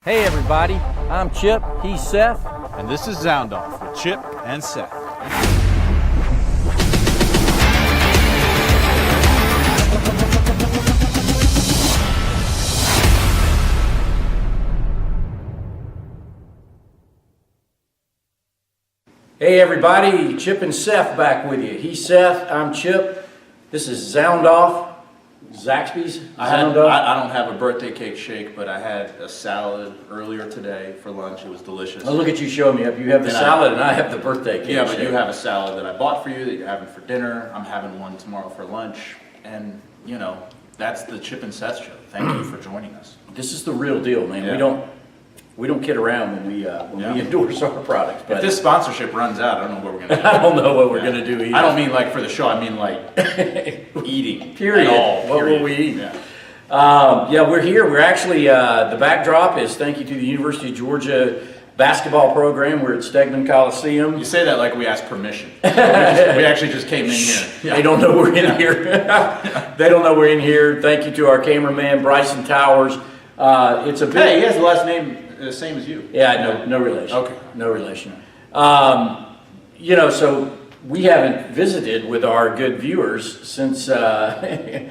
Hey everybody, I'm Chip, he's Seth. And this is Zound with Chip and Seth. Hey everybody, Chip and Seth back with you. He's Seth, I'm Chip. This is Zound Zaxbys. I don't have a birthday cake shake, but I had a salad earlier today for lunch. It was delicious. Oh, look at you showing me up. You have the salad and I have the birthday cake. Yeah, but shake. you have a salad that I bought for you that you're having for dinner. I'm having one tomorrow for lunch. And, you know, that's the Chip and Seth show. Thank you for joining us. This is the real deal, man. Yeah. We don't kid around when we endorse our products. But If this sponsorship runs out, I don't know what we're going to do. I don't know what we're going to do either. I don't mean like for the show. I mean like eating. Period. At all, What period. will we eat? Yeah. We're here. We're actually, the backdrop is thank you to the University of Georgia basketball program. We're at Stegman Coliseum. You say that like we asked permission. We actually just came in here. Yeah. They don't know we're in here. They don't know we're in here. Thank you to our cameraman, Bryson Towers. It's a bit. Hey, he has the last name the same as you. Yeah, no relation. Okay. No relation. So we haven't visited with our good viewers since that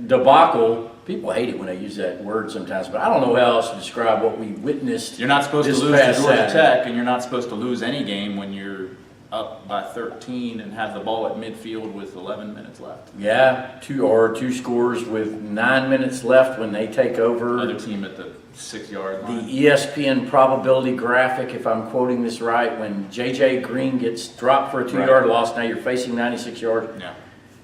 debacle. People hate it when I use that word sometimes, but I don't know how else to describe what we witnessed. You're not supposed to this lose to past Georgia Saturday. Tech, and you're not supposed to lose any game when you're up by 13 and have the ball at midfield with 11 minutes left. Yeah, two scores with 9 minutes left when they take over. Another team at the 6-yard line. The ESPN probability graphic, if I'm quoting this right, when J.J. Green gets dropped for a 2-yard loss, now you're facing 96 yards. Yeah.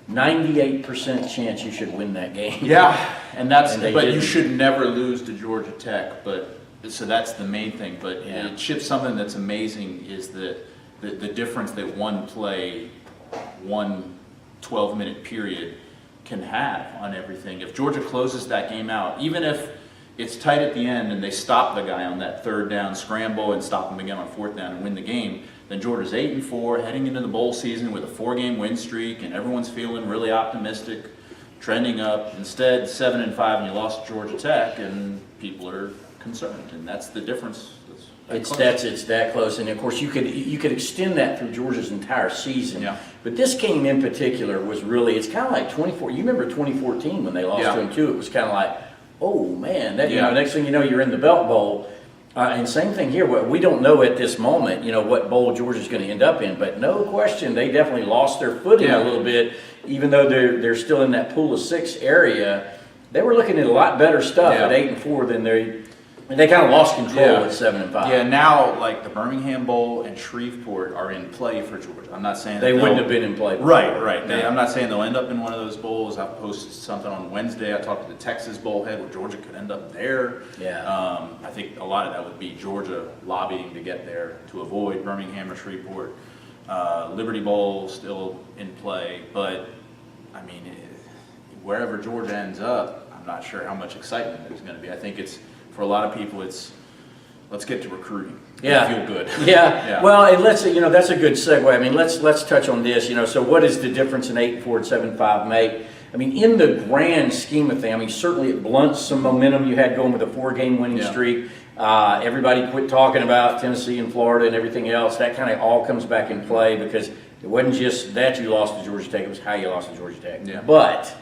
98% chance you should win that game. Yeah, and they but you didn't. should never lose to Georgia Tech. But so that's the main thing. But Yeah. Chip, something that's amazing is that the difference that one play, one 12-minute period can have on everything. If Georgia closes that game out, even if it's tight at the end and they stop the guy on that third down scramble and stop him again on fourth down and win the game, then Georgia's 8-4, heading into the bowl season with a 4-game win streak, and everyone's feeling really optimistic, trending up. Instead, 7-5, and you lost to Georgia Tech, and people are concerned, and that's the difference. It's that close, and of course you could extend that through Georgia's entire season. Yeah. But this game in particular was really, it's kind of like 24. You remember 2014 when they lost to them too? It was kind of like, oh man, that next thing you know you're in the Belt Bowl. And same thing here. We don't know at this moment, what bowl Georgia's going to end up in, but no question they definitely lost their footing a little bit, even though they're still in that pool of 6 area. They were looking at a lot better stuff at 8-4 than they kind of lost control at 7-5. Yeah, now like the Birmingham Bowl and Shreveport are in play for Georgia. I'm not saying they wouldn't have been in play before. Right. I'm not saying they'll end up in one of those bowls. I posted something on Wednesday. I talked to the Texas Bowl head where Georgia could end up there. Yeah. I think a lot of that would be Georgia lobbying to get there to avoid Birmingham or Shreveport. Liberty Bowl still in play, but I mean, wherever Georgia ends up, I'm not sure how much excitement there's going to be. I think it's, for a lot of people, it's let's get to recruiting. Yeah. Feel good. Yeah. Well, and let's that's a good segue. I mean, let's touch on this. So what is the difference in 8-4 and 7-5 make? I mean, in the grand scheme of things, I mean, certainly it blunts some momentum you had going with a 4-game winning streak. Everybody quit talking about Tennessee and Florida and everything else. That kind of all comes back in play because it wasn't just that you lost to Georgia Tech; it was how you lost to Georgia Tech. Yeah. But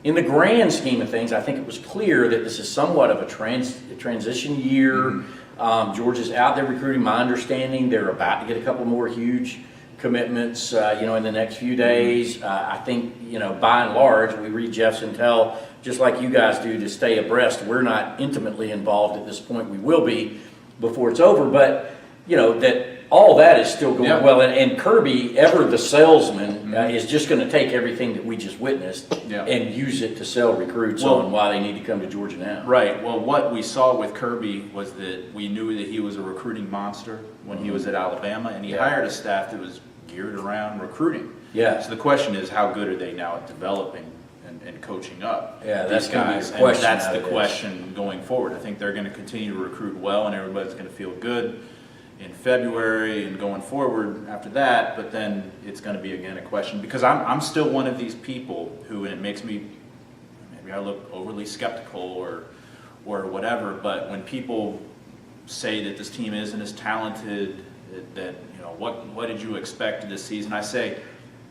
in the grand scheme of things, I think it was clear that this is somewhat of a transition year. Mm-hmm. Georgia's out there recruiting. My understanding, they're about to get a couple more huge commitments, in the next few days. I think, by and large, we read Jeff's intel just like you guys do to stay abreast. We're not intimately involved at this point. We will be before it's over, but that all that is still going well. And Kirby, ever the salesman, is just going to take everything that we just witnessed and use it to sell recruits on why they need to come to Georgia now. Right. Well, what we saw with Kirby was that we knew that he was a recruiting monster when he was at Alabama, and he hired a staff that was geared around recruiting. Yeah. So the question is, how good are they now at developing and coaching up that's these gonna be guys? the question And that's the nowadays. question going forward. I think they're going to continue to recruit well, and everybody's going to feel good in February and going forward after that, but then it's going to be again a question, because I'm still one of these people who, and it makes me, maybe I look overly skeptical or whatever. But when people say that this team isn't as talented, that what did you expect this season? I say,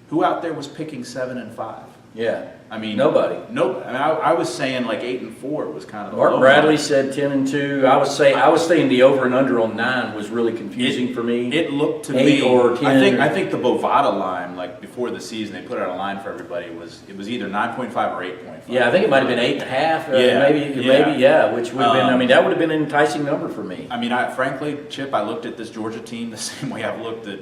who out there was picking 7 and 5? Yeah. I mean, nobody. Nope. I mean, I was saying like 8 and 4 was kind of. Mark Bradley said 10 and 2. I was saying the over and under on 9 was really confusing for me. It looked to 8 me. or 10. I think the Bovada line, like before the season, they put out a line for everybody. It was either 9.5 or 8.5. Yeah, I think it might have been 8.5. Which would have been. I mean, that would have been an enticing number for me. I mean, frankly, Chip, I looked at this Georgia team the same way I've looked at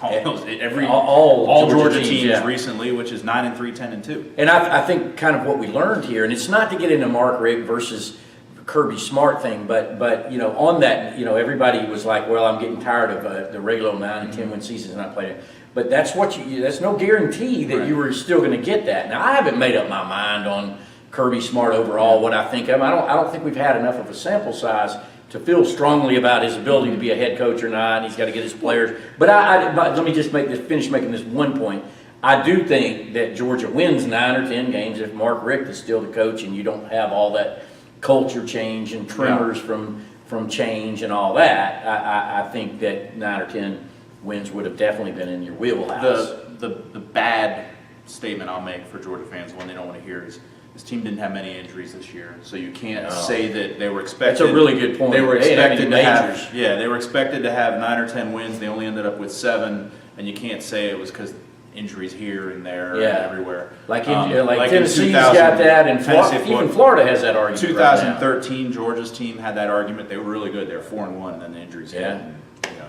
all Georgia teams recently, which is 9 and 3, 10 and 2. And I think kind of what we learned here, and it's not to get into Mark Richt versus Kirby Smart thing, but on that, everybody was like, well, I'm getting tired of the regular 9 and 10 win seasons and I played it. But that's that's no guarantee that you were still going to get that. Now I haven't made up my mind on Kirby Smart overall. What I think of him, I don't think we've had enough of a sample size to feel strongly about his ability to be a head coach or not. He's got to get his players. But let me just finish making this one point. I do think that Georgia wins 9 or 10 games if Mark Richt is still the coach and you don't have all that culture change and tremors from change and all that. I think that 9 or 10 wins would have definitely been in your wheelhouse. The bad statement I'll make for Georgia fans, one they don't want to hear, is this team didn't have many injuries this year, so you can't say that they were expected. That's a really good point. They were expected to have, they were expected to have 9 or 10 wins. They only ended up with 7, and you can't say it was because injuries here and there and everywhere. Like Tennessee's got that, and even Florida has that argument. 2013, right, Georgia's team had that argument. They were really good. They were 4-1, and then the injuries hit, and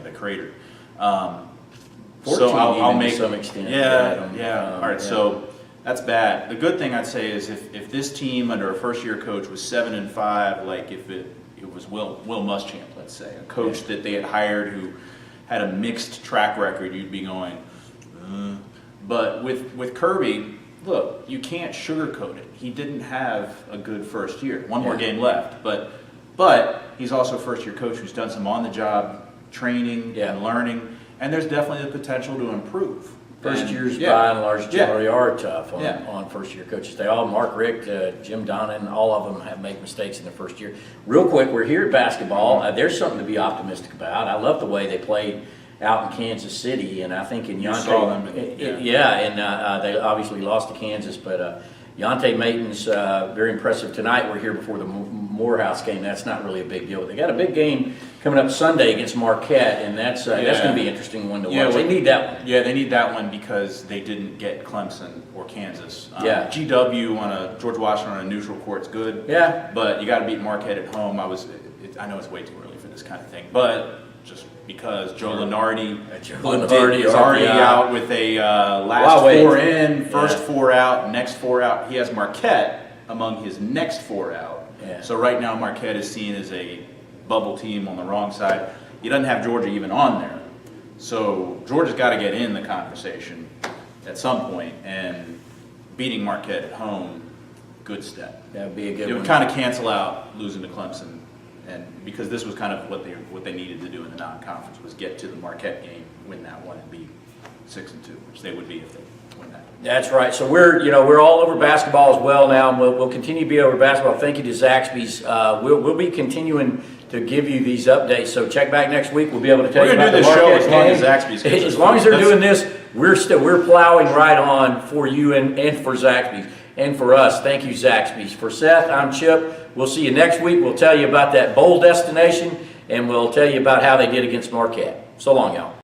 they cratered. So I'll make to some extent. All right, so. That's bad. The good thing I'd say is if this team under a first-year coach was 7 and 5, like if it was Will Muschamp, let's say, a coach that they had hired who had a mixed track record, you'd be going, But with Kirby, look, you can't sugarcoat it. He didn't have a good first year. One more game left, but he's also a first-year coach who's done some on-the-job training and learning, and there's definitely the potential to improve. First years, by and large, generally are tough on first-year coaches. They all, Mark Richt, Jim Donnan, all of them have made mistakes in their first year. Real quick, we're here at basketball. There's something to be optimistic about. I love the way they played out in Kansas City, and I think in Yonte, they obviously lost to Kansas, but Yonte Maton's very impressive tonight. We're here before the Morehouse game. That's not really a big deal. They got a big game coming up Sunday against Marquette, and that's going to be an interesting one to watch. They need that one. Yeah, they need that one because they didn't get Clemson or Kansas. GW on a George Washington on a neutral court's good. Yeah, but you got to beat Marquette at home. I know it's way too early for this kind of thing, but just because Joe Lunardi is already out with a last 4 in, first 4 out, next 4 out. He has Marquette among his next 4 out. Yeah. So right now Marquette is seen as a bubble team on the wrong side. He doesn't have Georgia even on there. So Georgia's got to get in the conversation at some point, and beating Marquette at home, good step. That would be a good one. It would kind of cancel out losing to Clemson, and because this was kind of what they needed to do in the non-conference was get to the Marquette game, win that one, and be 6-2, which they would be if they win that. That's right. So we're all over basketball as well now, and we'll continue to be over basketball. Thank you to Zaxbys. We'll be continuing to give you these updates. So check back next week. We'll be able to tell you about the Marquette game. As long as Zaxbys. As long as they're doing this, we're plowing right on for you and for Zaxbys and for us. Thank you, Zaxbys. For Seth, I'm Chip. We'll see you next week. We'll tell you about that bowl destination, and we'll tell you about how they did against Marquette. So long, y'all.